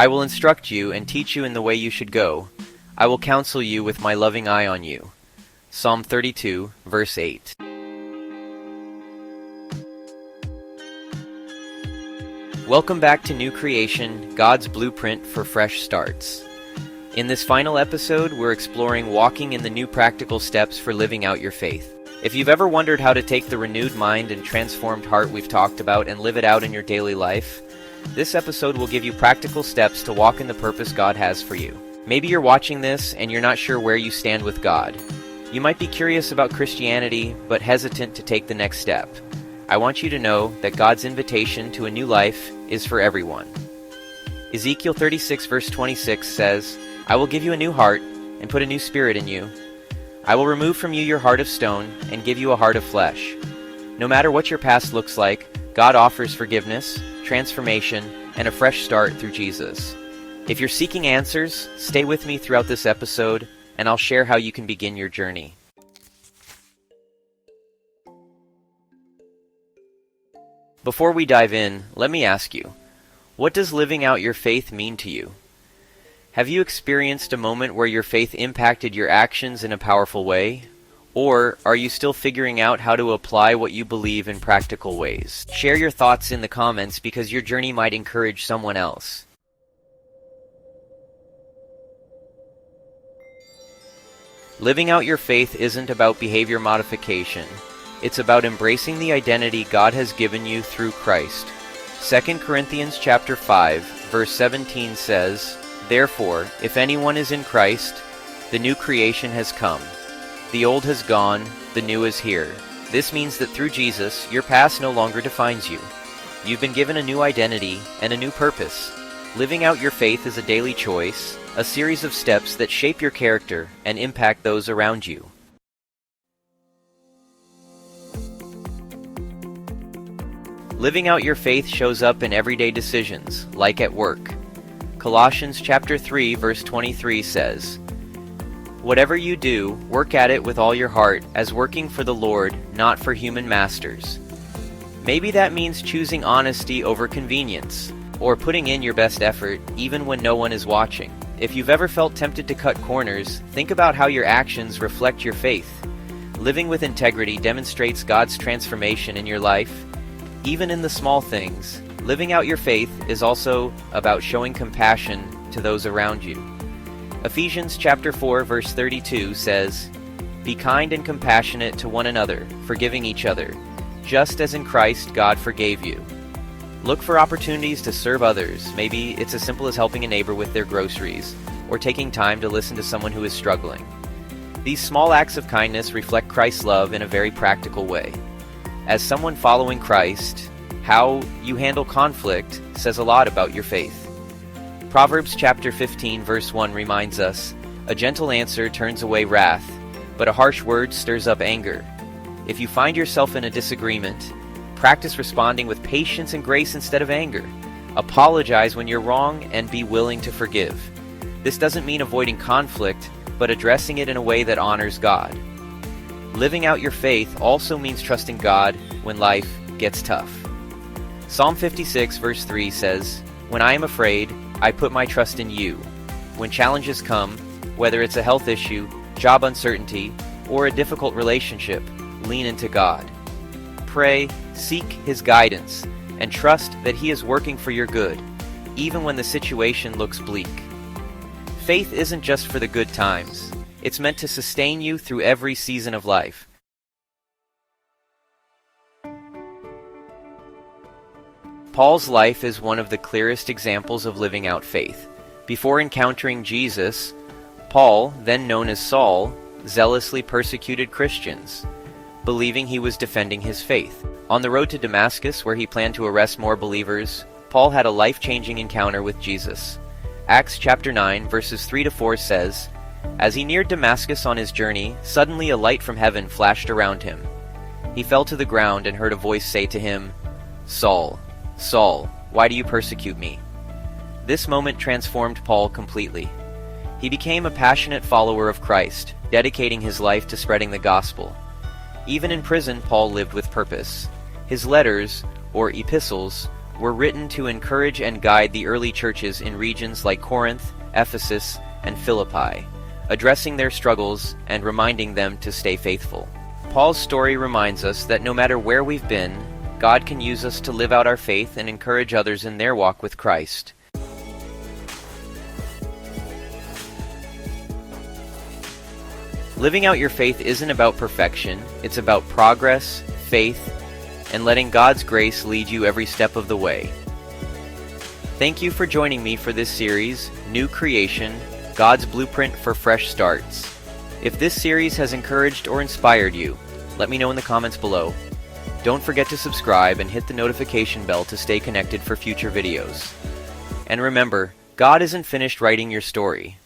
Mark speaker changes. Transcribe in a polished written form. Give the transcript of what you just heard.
Speaker 1: I will instruct you and teach you in the way you should go. I will counsel you with my loving eye on you. Psalm 32, verse 8. Welcome back to New Creation, God's blueprint for fresh starts. In this final episode, we're exploring walking in the new practical steps for living out your faith. If you've ever wondered how to take the renewed mind and transformed heart we've talked about and live it out in your daily life, this episode will give you practical steps to walk in the purpose God has for you. Maybe you're watching this and you're not sure where you stand with God. You might be curious about Christianity, but hesitant to take the next step. I want you to know that God's invitation to a new life is for everyone. Ezekiel 36 verse 26 says, I will give you a new heart and put a new spirit in you. I will remove from you your heart of stone and give you a heart of flesh. No matter what your past looks like, God offers forgiveness, transformation, and a fresh start through Jesus. If you're seeking answers, stay with me throughout this episode, and I'll share how you can begin your journey. Before we dive in, let me ask you, what does living out your faith mean to you? Have you experienced a moment where your faith impacted your actions in a powerful way? Or are you still figuring out how to apply what you believe in practical ways? Share your thoughts in the comments because your journey might encourage someone else. Living out your faith isn't about behavior modification. It's about embracing the identity God has given you through Christ. 2 Corinthians chapter 5, verse 17 says, Therefore, if anyone is in Christ, the new creation has come. The old has gone, the new is here. This means that through Jesus, your past no longer defines you. You've been given a new identity and a new purpose. Living out your faith is a daily choice, a series of steps that shape your character and impact those around you. Living out your faith shows up in everyday decisions, like at work. Colossians chapter 3, verse 23 says, Whatever you do, work at it with all your heart, as working for the Lord, not for human masters. Maybe that means choosing honesty over convenience, or putting in your best effort, even when no one is watching. If you've ever felt tempted to cut corners, think about how your actions reflect your faith. Living with integrity demonstrates God's transformation in your life. Even in the small things, living out your faith is also about showing compassion to those around you. Ephesians chapter 4 verse 32 says, Be kind and compassionate to one another, forgiving each other, just as in Christ God forgave you. Look for opportunities to serve others. Maybe it's as simple as helping a neighbor with their groceries, or taking time to listen to someone who is struggling. These small acts of kindness reflect Christ's love in a very practical way. As someone following Christ, how you handle conflict says a lot about your faith. Proverbs chapter 15 verse 1 reminds us, A gentle answer turns away wrath, but a harsh word stirs up anger. If you find yourself in a disagreement, practice responding with patience and grace instead of anger. Apologize when you're wrong and be willing to forgive. This doesn't mean avoiding conflict, but addressing it in a way that honors God. Living out your faith also means trusting God when life gets tough. Psalm 56 verse 3 says, When I am afraid, I put my trust in you. When challenges come, whether it's a health issue, job uncertainty, or a difficult relationship, lean into God. Pray, seek His guidance, and trust that He is working for your good, even when the situation looks bleak. Faith isn't just for the good times. It's meant to sustain you through every season of life. Paul's life is one of the clearest examples of living out faith. Before encountering Jesus, Paul, then known as Saul, zealously persecuted Christians, believing he was defending his faith. On the road to Damascus, where he planned to arrest more believers, Paul had a life-changing encounter with Jesus. Acts chapter 9, verses 3-4 says, As he neared Damascus on his journey, suddenly a light from heaven flashed around him. He fell to the ground and heard a voice say to him, Saul, Saul, why do you persecute me? This moment transformed Paul completely. He became a passionate follower of Christ, dedicating his life to spreading the gospel. Even in prison, Paul lived with purpose. His letters, or epistles, were written to encourage and guide the early churches in regions like Corinth, Ephesus, and Philippi, addressing their struggles and reminding them to stay faithful. Paul's story reminds us that no matter where we've been, God can use us to live out our faith and encourage others in their walk with Christ. Living out your faith isn't about perfection, it's about progress, faith, and letting God's grace lead you every step of the way. Thank you for joining me for this series, New Creation, God's Blueprint for Fresh Starts. If this series has encouraged or inspired you, let me know in the comments below. Don't forget to subscribe and hit the notification bell to stay connected for future videos. And remember, God isn't finished writing your story.